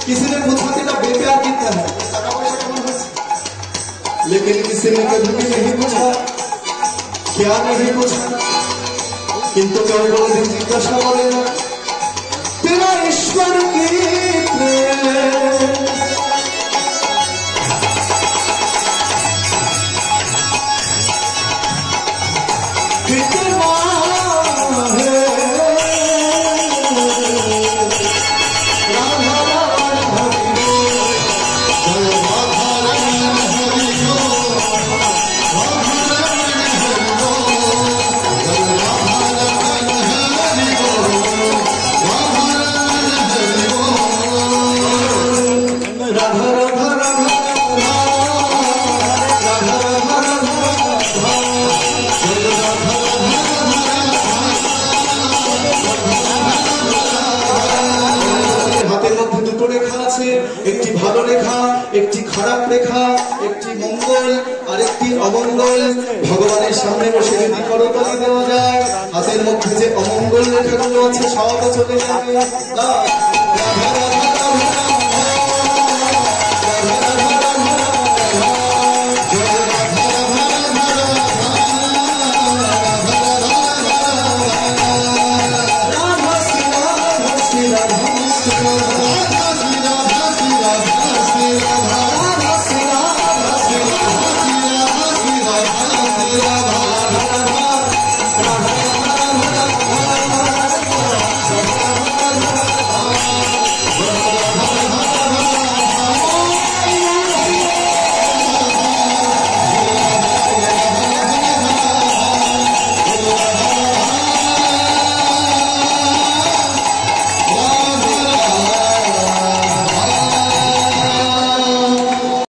किसी ने पूछा कि बेप्यार कितना है, लेकिन किसी ने कभी भी नहीं पूछा, क्या नहीं पूछा, किंतु कभी जिज्ञासा बोले ना तेरा ईश्वर कितने একটি ভালো রেখা, একটি খারাপ রেখা, একটি মঙ্গল আর একটি অমঙ্গল। ভগবানের সামনে বসে যদি করতালি দেওয়া যায়, হাতের মধ্যে যে অমঙ্গল রেখাগুলো আছে সব চলে যাবে।